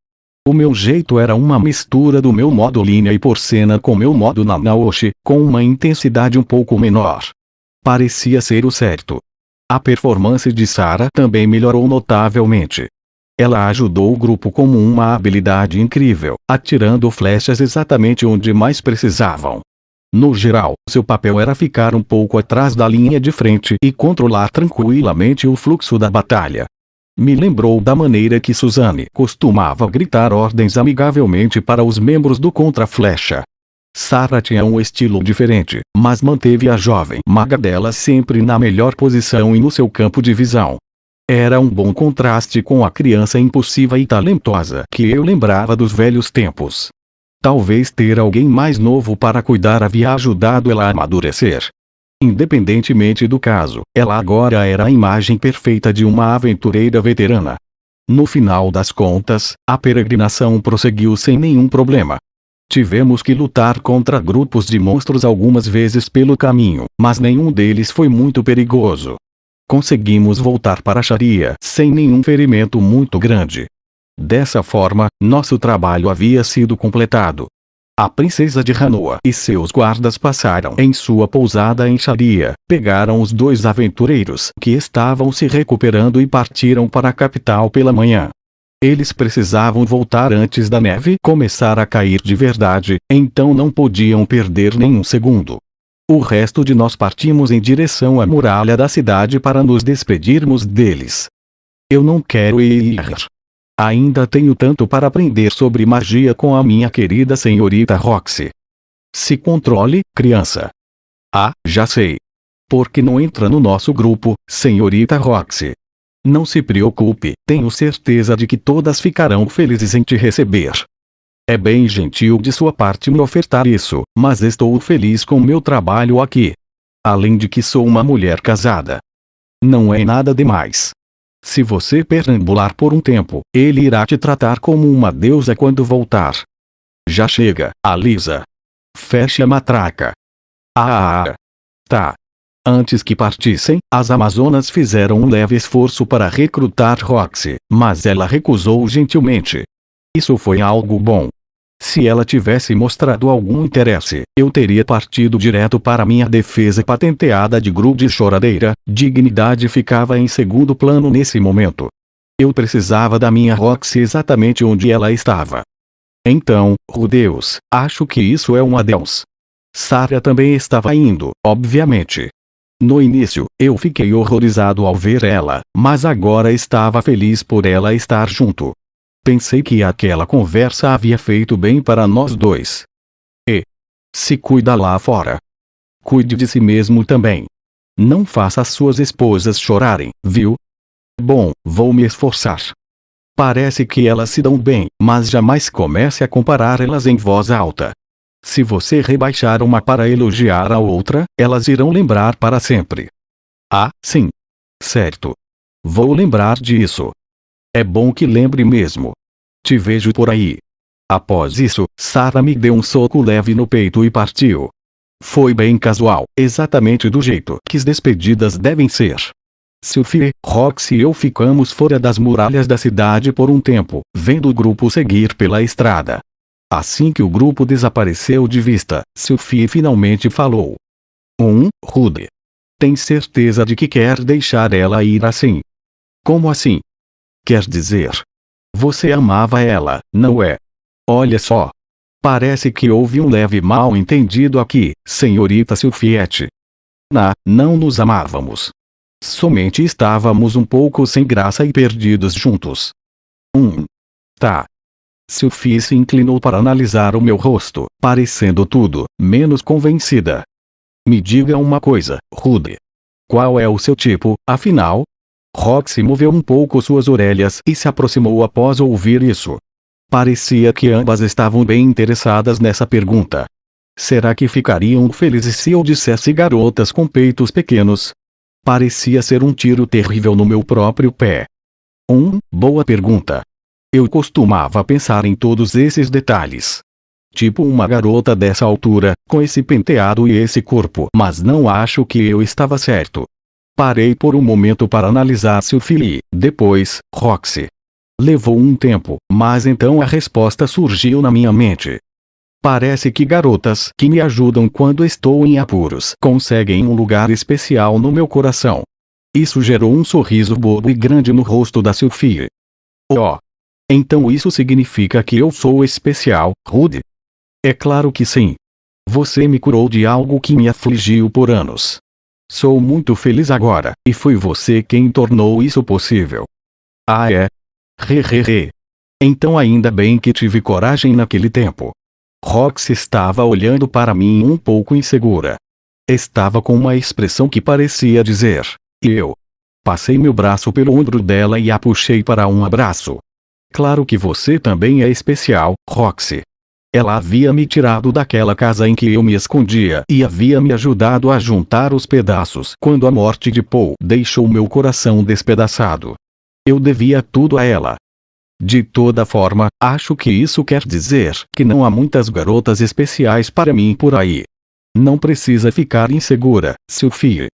O meu jeito era uma mistura do meu modo linha e porcena com meu modo Naoshi, com uma intensidade um pouco menor. Parecia ser o certo. A performance de Sarah também melhorou notavelmente. Ela ajudou o grupo com uma habilidade incrível, atirando flechas exatamente onde mais precisavam. No geral, seu papel era ficar um pouco atrás da linha de frente e controlar tranquilamente o fluxo da batalha. Me lembrou da maneira que Suzanne costumava gritar ordens amigavelmente para os membros do contra-flecha. Sarah tinha um estilo diferente, mas manteve a jovem maga dela sempre na melhor posição e no seu campo de visão. Era um bom contraste com a criança impulsiva e talentosa que eu lembrava dos velhos tempos. Talvez ter alguém mais novo para cuidar havia ajudado ela a amadurecer. Independentemente do caso, ela agora era a imagem perfeita de uma aventureira veterana. No final das contas, a peregrinação prosseguiu sem nenhum problema. Tivemos que lutar contra grupos de monstros algumas vezes pelo caminho, mas nenhum deles foi muito perigoso. Conseguimos voltar para Sharia sem nenhum ferimento muito grande. Dessa forma, nosso trabalho havia sido completado. A princesa de Hanoa e seus guardas passaram em sua pousada em Sharia, pegaram os dois aventureiros que estavam se recuperando e partiram para a capital pela manhã. Eles precisavam voltar antes da neve começar a cair de verdade, então não podiam perder nenhum segundo. O resto de nós partimos em direção à muralha da cidade para nos despedirmos deles. Eu não quero ir. Ainda tenho tanto para aprender sobre magia com a minha querida senhorita Roxy. Se controle, criança. Ah, já sei. Por que não entra no nosso grupo, senhorita Roxy? Não se preocupe, tenho certeza de que todas ficarão felizes em te receber. É bem gentil de sua parte me ofertar isso, mas estou feliz com meu trabalho aqui. Além de que sou uma mulher casada. Não é nada demais. Se você perambular por um tempo, ele irá te tratar como uma deusa quando voltar. Já chega, Alisa. Feche a matraca. Tá. Antes que partissem, as Amazonas fizeram um leve esforço para recrutar Roxy, mas ela recusou gentilmente. Isso foi algo bom. Se ela tivesse mostrado algum interesse, eu teria partido direto para minha defesa patenteada de grude e choradeira. Dignidade ficava em segundo plano nesse momento. Eu precisava da minha Roxy exatamente onde ela estava. Então, Deus, acho que isso é um adeus. Sarah também estava indo, obviamente. No início, eu fiquei horrorizado ao ver ela, mas agora estava feliz por ela estar junto. Pensei que aquela conversa havia feito bem para nós dois. E se cuida lá fora. Cuide de si mesmo também. Não faça as suas esposas chorarem, viu? Bom, vou me esforçar. Parece que elas se dão bem, mas jamais comece a comparar elas em voz alta. Se você rebaixar uma para elogiar a outra, elas irão lembrar para sempre. Ah, sim. Certo. Vou lembrar disso. É bom que lembre mesmo. Te vejo por aí. Após isso, Sarah me deu um soco leve no peito e partiu. Foi bem casual, exatamente do jeito que as despedidas devem ser. Sophie, Roxy e eu ficamos fora das muralhas da cidade por um tempo, vendo o grupo seguir pela estrada. Assim que o grupo desapareceu de vista, Sophie finalmente falou. Rude. Tem certeza de que quer deixar ela ir assim? Como assim? Quer dizer, você amava ela, não é? Olha só. Parece que houve um leve mal-entendido aqui, senhorita Sophiette. Não nos amávamos. Somente estávamos um pouco sem graça e perdidos juntos. Tá. Sophie se inclinou para analisar o meu rosto, parecendo tudo menos convencida. Me diga uma coisa, Rude. Qual é o seu tipo, afinal? Roxy moveu um pouco suas orelhas e se aproximou após ouvir isso. Parecia que ambas estavam bem interessadas nessa pergunta. Será que ficariam felizes se eu dissesse garotas com peitos pequenos? Parecia ser um tiro terrível no meu próprio pé. Boa pergunta. Eu costumava pensar em todos esses detalhes. Tipo uma garota dessa altura, com esse penteado e esse corpo, mas não acho que eu estava certo. Parei por um momento para analisar Sophie, depois, Roxy. Levou um tempo, mas então a resposta surgiu na minha mente. Parece que garotas que me ajudam quando estou em apuros conseguem um lugar especial no meu coração. Isso gerou um sorriso bobo e grande no rosto da Sophie. Então isso significa que eu sou especial, Rude? É claro que sim. Você me curou de algo que me afligiu por anos. Sou muito feliz agora, e foi você quem tornou isso possível. Ah é? Então ainda bem que tive coragem naquele tempo. Roxy estava olhando para mim um pouco insegura. Estava com uma expressão que parecia dizer, e eu. Passei meu braço pelo ombro dela e a puxei para um abraço. Claro que você também é especial, Roxy. Ela havia me tirado daquela casa em que eu me escondia e havia me ajudado a juntar os pedaços quando a morte de Paul deixou meu coração despedaçado. Eu devia tudo a ela. De toda forma, acho que isso quer dizer que não há muitas garotas especiais para mim por aí. Não precisa ficar insegura, Sophie.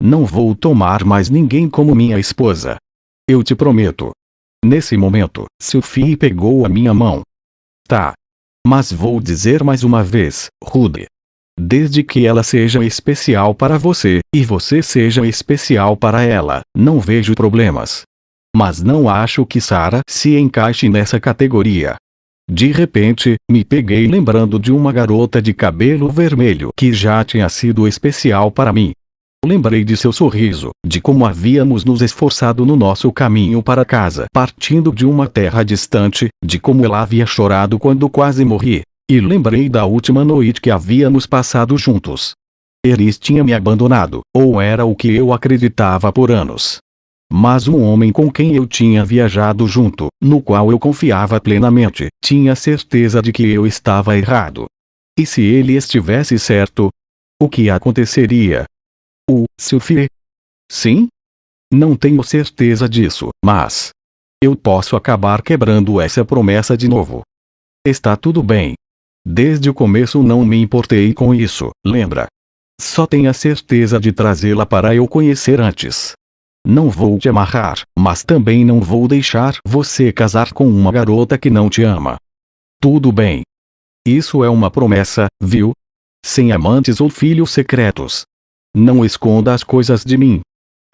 Não vou tomar mais ninguém como minha esposa. Eu te prometo. Nesse momento, Sophie pegou a minha mão. Tá. Mas vou dizer mais uma vez, Rudy. Desde que ela seja especial para você, e você seja especial para ela, não vejo problemas. Mas não acho que Sarah se encaixe nessa categoria. De repente, me peguei lembrando de uma garota de cabelo vermelho que já tinha sido especial para mim. Lembrei de seu sorriso, de como havíamos nos esforçado no nosso caminho para casa, partindo de uma terra distante, de como ela havia chorado quando quase morri. E lembrei da última noite que havíamos passado juntos. Eris tinha me abandonado, ou era o que eu acreditava por anos. Mas um homem com quem eu tinha viajado junto, no qual eu confiava plenamente, tinha certeza de que eu estava errado. E se ele estivesse certo? O que aconteceria? Sophie? Sim? Não tenho certeza disso, mas eu posso acabar quebrando essa promessa de novo. Está tudo bem. Desde o começo não me importei com isso, lembra? Só tenha certeza de trazê-la para eu conhecer antes. Não vou te amarrar, mas também não vou deixar você casar com uma garota que não te ama. Tudo bem. Isso é uma promessa, viu? Sem amantes ou filhos secretos. Não esconda as coisas de mim.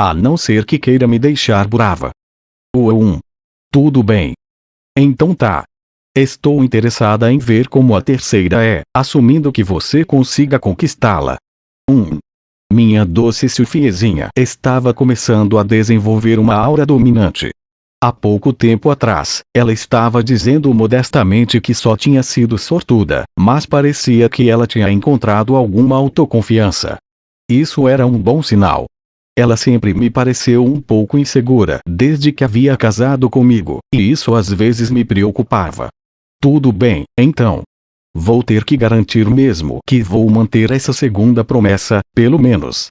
A não ser que queira me deixar brava. Tudo bem. Então tá. Estou interessada em ver como a terceira é, assumindo que você consiga conquistá-la. Minha doce Sophiezinha estava começando a desenvolver uma aura dominante. Há pouco tempo atrás, ela estava dizendo modestamente que só tinha sido sortuda, mas parecia que ela tinha encontrado alguma autoconfiança. Isso era um bom sinal. Ela sempre me pareceu um pouco insegura desde que havia casado comigo, e isso às vezes me preocupava. Tudo bem, então. Vou ter que garantir mesmo que vou manter essa segunda promessa, pelo menos.